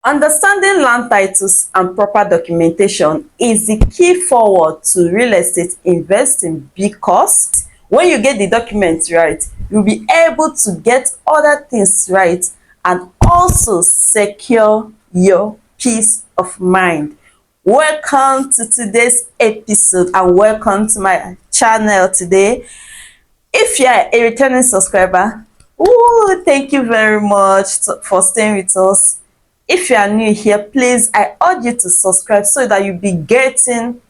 Understanding land titles and proper documentation is the key forward to real estate investing, because when you get the documents right, you'll be able to get other things right and also secure your peace of mind. Welcome to today's episode and welcome to my channel today. If you are a returning subscriber, thank you very much for staying with us. If you are new here, please, I urge you to subscribe so that you'll be getting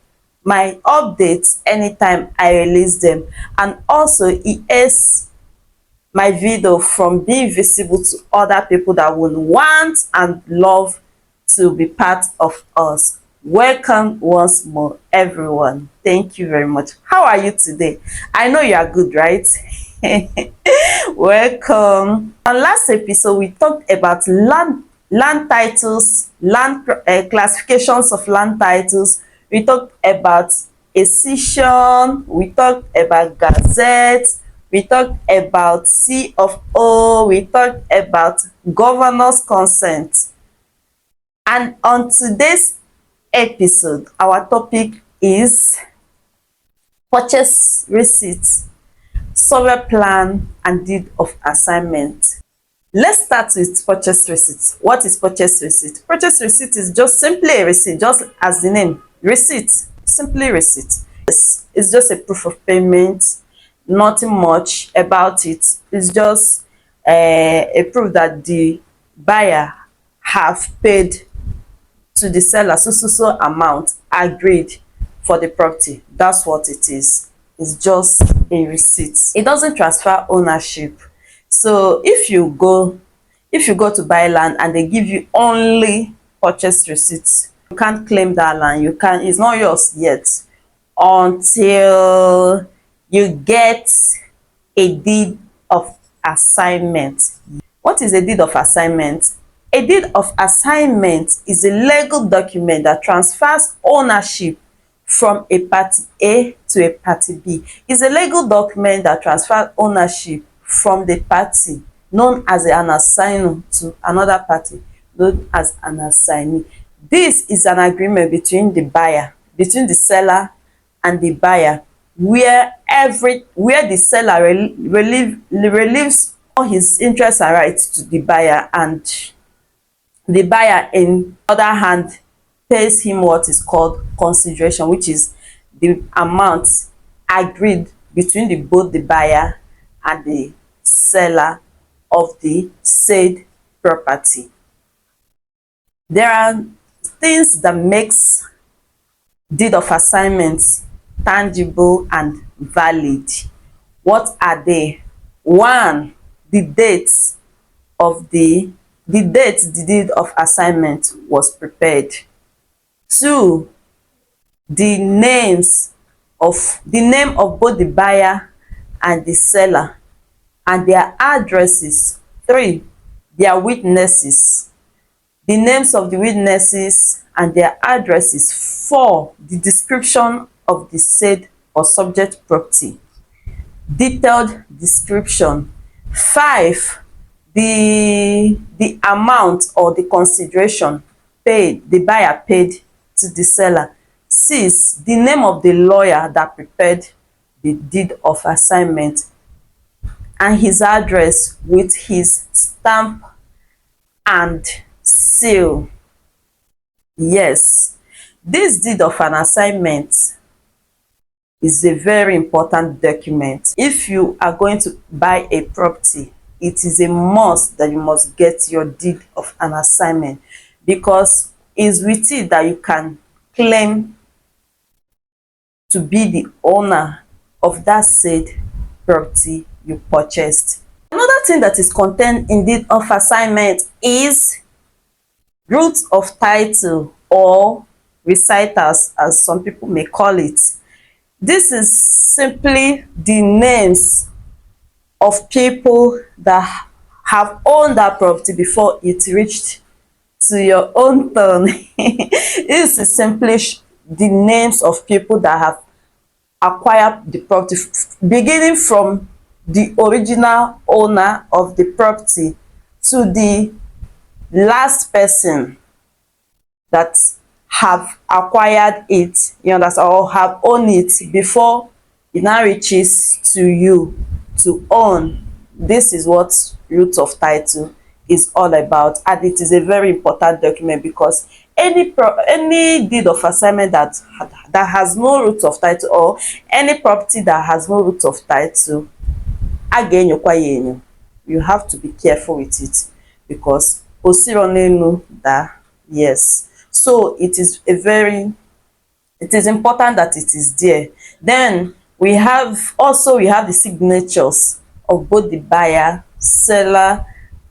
my updates anytime I release them. And also, it aids my video from being visible to other people that would want and love to be part of us. Welcome once more, everyone. Thank you very much. How are you today? I know you are good, right? Welcome. On last episode, we talked about land titles, classifications of land titles. We talked about accession, we talked about gazette, we talked about C of O, we talked about governor's consent. And on today's episode, our topic is purchase receipt, survey plan, and deed of assignment. Let's start with purchase receipt. What is purchase receipt? Purchase receipt is just simply a receipt, just as the name, receipt, simply receipt. It's just a proof of payment, nothing much about it. It's just a proof that the buyer have paid to the seller so amount agreed for the property. That's what it is. It's just a receipt. It doesn't transfer ownership. So if you go to buy land and they give you only purchase receipts, you can't claim that land. It's not yours yet until you get a deed of assignment. What is a deed of assignment? A deed of assignment is a legal document that transfers ownership from a party A to a party B. It's a legal document that transfers ownership from the party known as an assignee to another party known as an assignee. This is an agreement between the seller and the buyer, where the seller relieves all his interests and rights to the buyer, and the buyer, in other hand, pays him what is called consideration, which is the amount agreed between both the buyer and the seller of the said property. There are things that makes deed of assignment tangible and valid. What are they? One, the date the deed of assignment was prepared. Two, the name of both the buyer and the seller and their addresses. Three, their witnesses, the names of the witnesses and their addresses. Four, the description of the said or subject property, detailed description. Five, the amount or the consideration the buyer paid to the seller. Six, the name of the lawyer that prepared the deed of assignment and his address with his stamp and seal. Yes, this deed of an assignment is a very important document. If you are going to buy a property, it is a must that you must get your deed of an assignment, because it's with it that you can claim to be the owner of that said property you purchased. Another thing that is contained in deed of assignment is root of title, or reciters as some people may call it. This is simply the names of people that have owned that property before it reached to your own turn. This is simply the names of people that have acquired the property, beginning from the original owner of the property to the last person that have acquired it, you understand, or have owned it before it now reaches to you to own. This is what root of title is all about, and it is a very important document because any deed of assignment that has no root of title, or any property that has no root of title, a ga-enyokwa ya enyo. You have to be careful with it because osiro n'elu da. Yes, so it is important that it is there. Then we have the signatures of both the buyer, seller,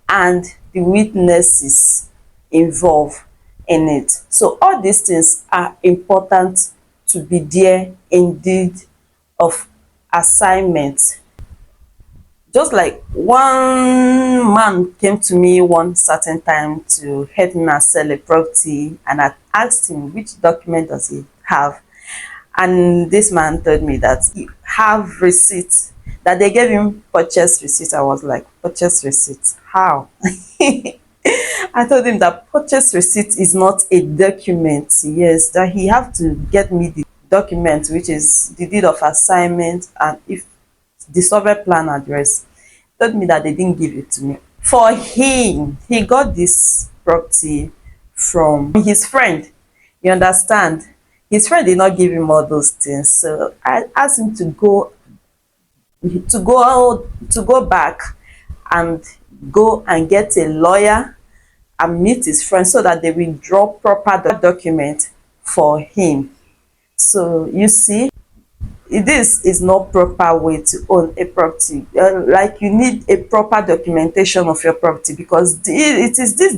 and the witnesses involved in it. So all these things are important to be there in deed of assignment. Just like one man came to me one certain time to help me sell a property, and I asked him which document does he have, and this man told me that he have receipts, that they gave him purchase receipt. I was like, purchase receipt? How? I told him that purchase receipt is not a document. Yes, that he have to get me the document, which is the deed of assignment, and if the survey plan address. Told me that they didn't give it to me. For him, he got this property from his friend. You understand? His friend did not give him all those things. So I asked him to go back and go and get a lawyer and meet his friend so that they will draw proper document for him. So you see, this is not proper way to own a property. Like, you need a proper documentation of your property, because it is this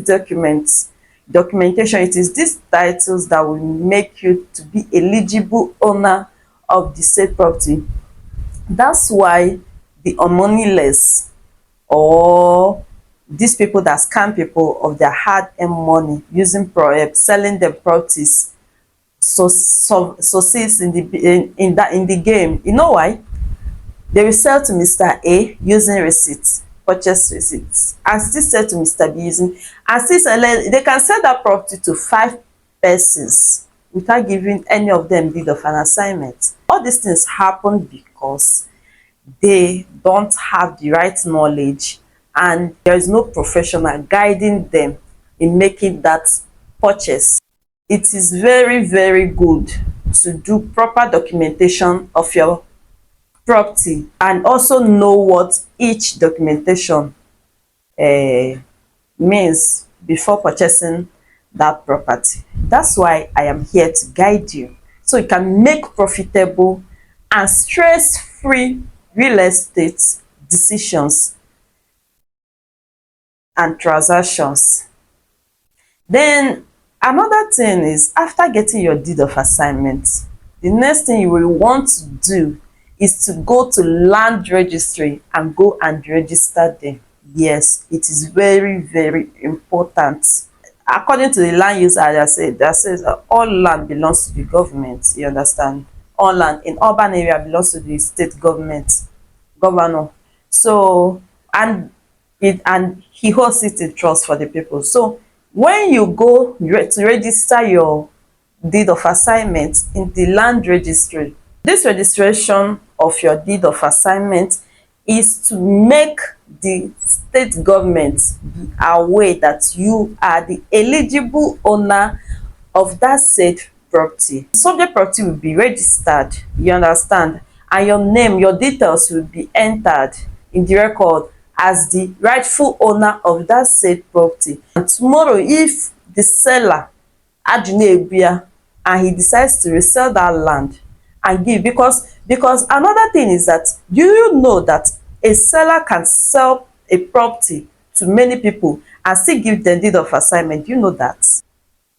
documentation, it is these titles that will make you to be eligible owner of the said property. That's why the moneyless, or these people that scam people of their hard-earned money using selling their properties, succeeds in the game. You know why? They will sell to Mr. A using receipts, purchase receipts, and still sell to Mr. B using, and still they can sell that property to 5 persons without giving any of them deed of an assignment. All these things happen because they don't have the right knowledge, and there is no professional guiding them in making that purchase. It is very, very good to do proper documentation of your property, and also know what each documentation means before purchasing that property. That's why I am here to guide you, so you can make profitable and stress-free real estate decisions and transactions. Then another thing is, after getting your deed of assignment, the next thing you will want to do is to go to land registry and go and register them. Yes, it is very, very important. According to the land use act, that says all land belongs to the government. You understand? All land in urban area belongs to the state governor. So, and he holds it in trust for the people. So when you go to register your deed of assignment in the land registry, this registration of your deed of assignment is to make the state government be aware that you are the eligible owner of that said property. The subject property will be registered, you understand, and your name, your details will be entered in the record as the rightful owner of that said property. And tomorrow, if the seller Ajunebuya and he decides to resell that land and give, because another thing is that, do you know that a seller can sell a property to many people and still give them deed of assignment? You know that.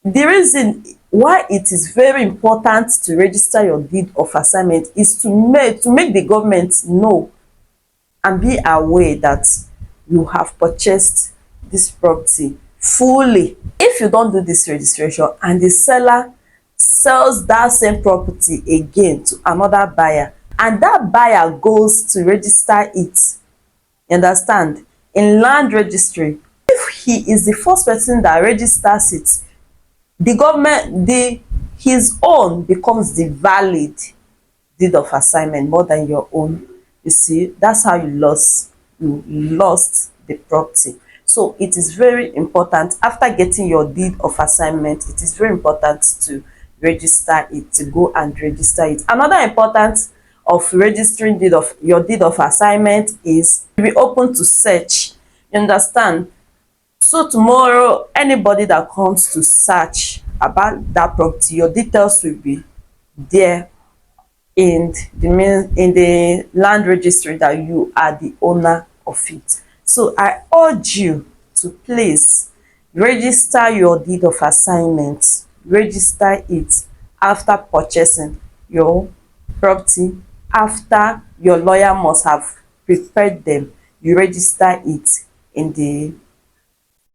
The reason why it is very important to register your deed of assignment is to make the government know and be aware that you have purchased this property fully. If you don't do this registration and the seller sells that same property again to another buyer, and that buyer goes to register it, you understand, in land registry, if he is the first person that registers it the government, his own becomes the valid deed of assignment more than your own. You see, that's how you lost the property. So it is very important, after getting your deed of assignment, it is very important to register it, to go and register it. Another importance of registering your deed of assignment is to be open to search. You understand? So tomorrow, anybody that comes to search about that property, your details will be there in the land registry, that you are the owner of it. So I urge you to please register your deed of assignment. Register it after purchasing your property. After your lawyer must have prepared them, you register it in the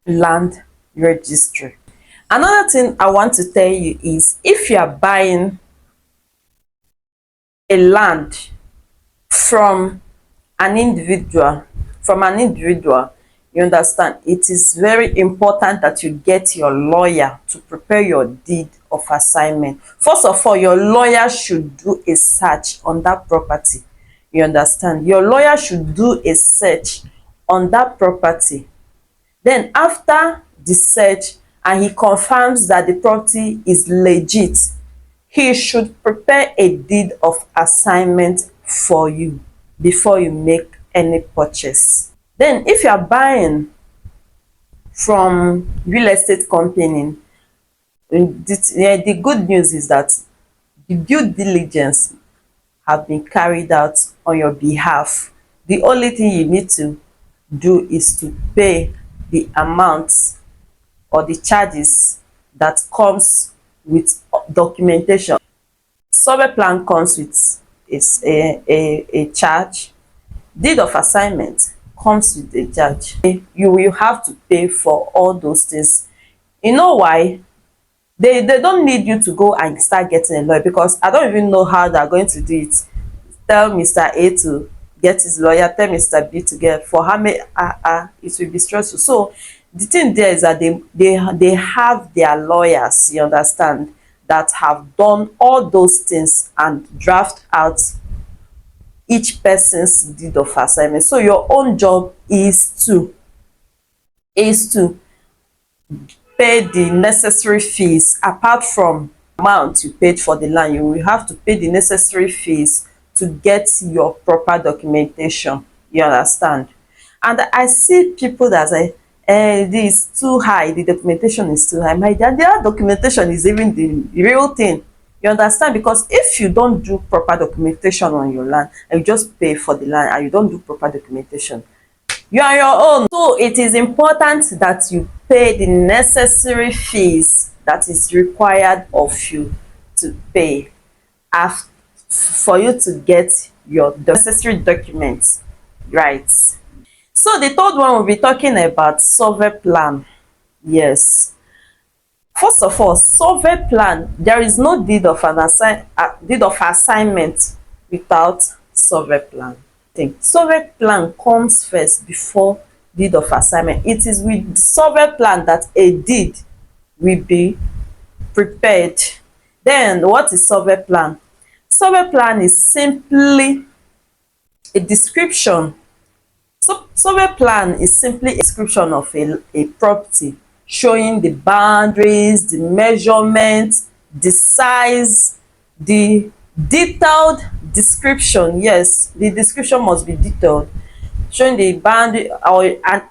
land registry. Another thing I want to tell you is, if you are buying a land from an individual, you understand, it is very important that you get your lawyer to prepare your deed of assignment. First of all, your lawyer should do a search on that property. You understand? Your lawyer should do a search on that property. Then after the search, and he confirms that the property is legit, he should prepare a deed of assignment for you before you make any purchase. Then if you are buying from real estate company, the good news is that the due diligence have been carried out on your behalf. The only thing you need to do is to pay the amount or the charges that comes with documentation. Survey plan comes with a charge. Deed of assignment comes with a charge. You will have to pay for all those things. You know why? They don't need you to go and start getting a lawyer, because I don't even know how they're going to do it. Tell Mr. A to get his lawyer, tell Mr. B to get, for how many it will be stressful. So the thing there is that they have their lawyers, you understand, that have done all those things and draft out each person's deed of assignment. So your own job is to pay the necessary fees. Apart from amount you paid for the land, you will have to pay the necessary fees to get your proper documentation. You understand? And I see people that say, this is too high, the documentation is too high. My dear, their documentation is even the real thing. You understand? Because if you don't do proper documentation on your land, and you just pay for the land and you don't do proper documentation, you are your own. So it is important that you pay the necessary fees that is required of you to pay for you to get your necessary documents right. So the third one, we'll be talking about survey plan. Yes. First of all, survey plan, there is no deed of assignment without survey plan. Survey plan comes first before deed of assignment. It is with the survey plan that a deed will be prepared. Then what is survey plan? Survey plan is simply a description. Survey plan is simply a description of a property, showing the boundaries, the measurements, the size, the detailed description. Yes, the description must be detailed, showing the boundary, and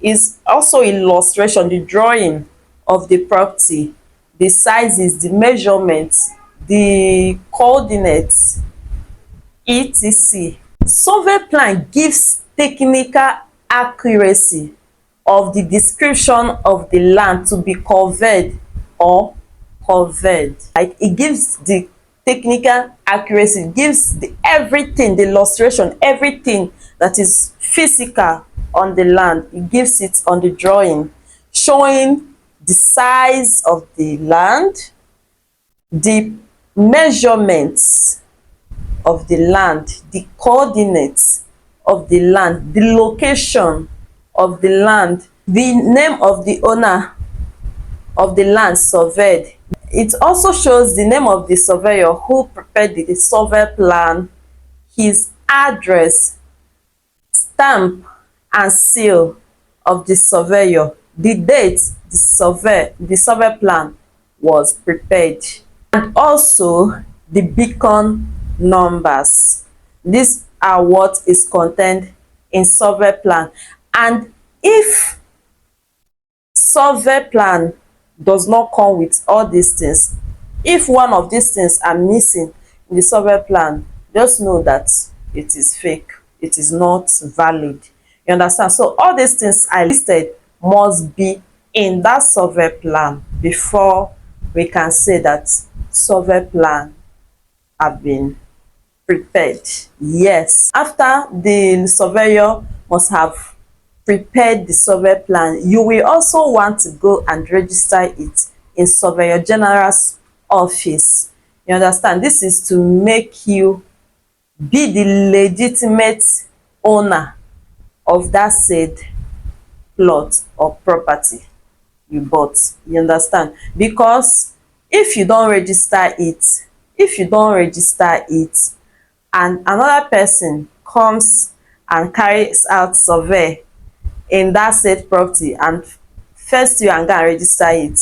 is also illustration, the drawing of the property, the sizes, the measurements, the coordinates, etc. Survey plan gives technical accuracy of the description of the land to be covered or covered. Like, it gives the technical accuracy, it gives everything, the illustration, everything that is physical on the land, it gives it on the drawing, showing the size of the land, the measurements of the land, the coordinates of the land, the location of the land, the name of the owner of the land surveyed. It also shows the name of the surveyor who prepared the survey plan, his address, stamp and seal of the surveyor, the date the survey plan was prepared, and also the beacon numbers. These are what is contained in survey plan. And if survey plan does not come with all these things, if one of these things are missing in the survey plan, just know that it is fake, it is not valid. You understand? So all these things I listed must be in that survey plan before we can say that survey plan have been prepared. Yes, after the surveyor must have prepared the survey plan, you will also want to go and register it in Surveyor General's office. You understand? This is to make you be the legitimate owner of that said plot or property you bought. You understand? Because if you don't register it, and another person comes and carries out survey in that said property and first you and go and register it,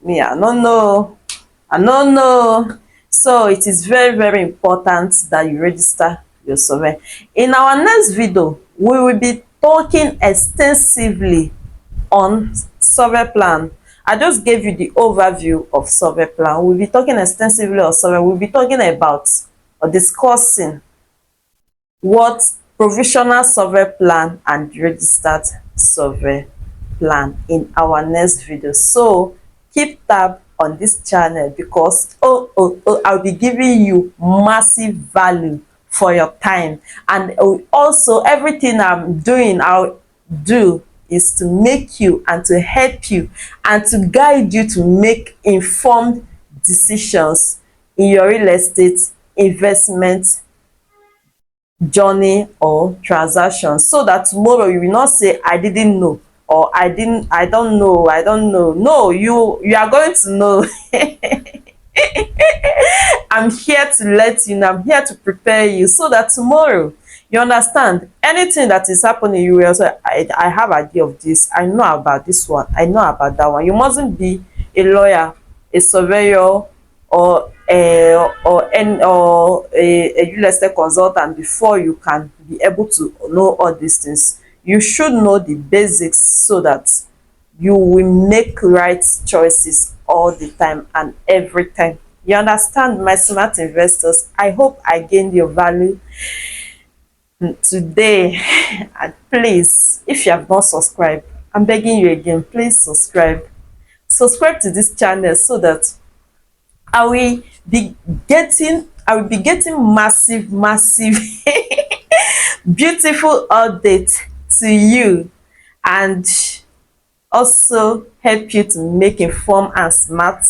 me I no know. So it is very, very important that you register your survey. In our next video, we will be talking extensively on survey plan. I just gave you the overview of survey plan. We'll be talking extensively on survey. We'll be talking about or discussing what provisional survey plan and registered survey plan in our next video. So keep tab on this channel, because I'll be giving you massive value for your time. And also everything I'll do is to make you and to help you and to guide you to make informed decisions in your real estate investment journey or transaction, so that tomorrow you will not say I didn't know, or I don't know. No, you are going to know. I'm here to let you know, I'm here to prepare you, so that tomorrow, you understand, anything that is happening, you will say I have idea of this, I know about this one, I know about that one. You mustn't be a lawyer, a surveyor, or a real estate consultant before you can be able to know all these things. You should know the basics so that you will make right choices all the time and every time. You understand, my smart investors? I hope I gained your value today. And please, if you have not subscribed, I'm begging you again, please subscribe to this channel, so that I will be getting massive beautiful updates to you, and also help you to make informed and smart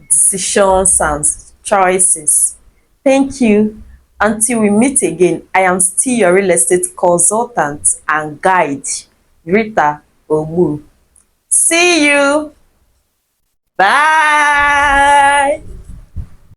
decisions and choices. Thank you. Until we meet again, I am still your real estate consultant and guide, Rita Omu. See you. Bye.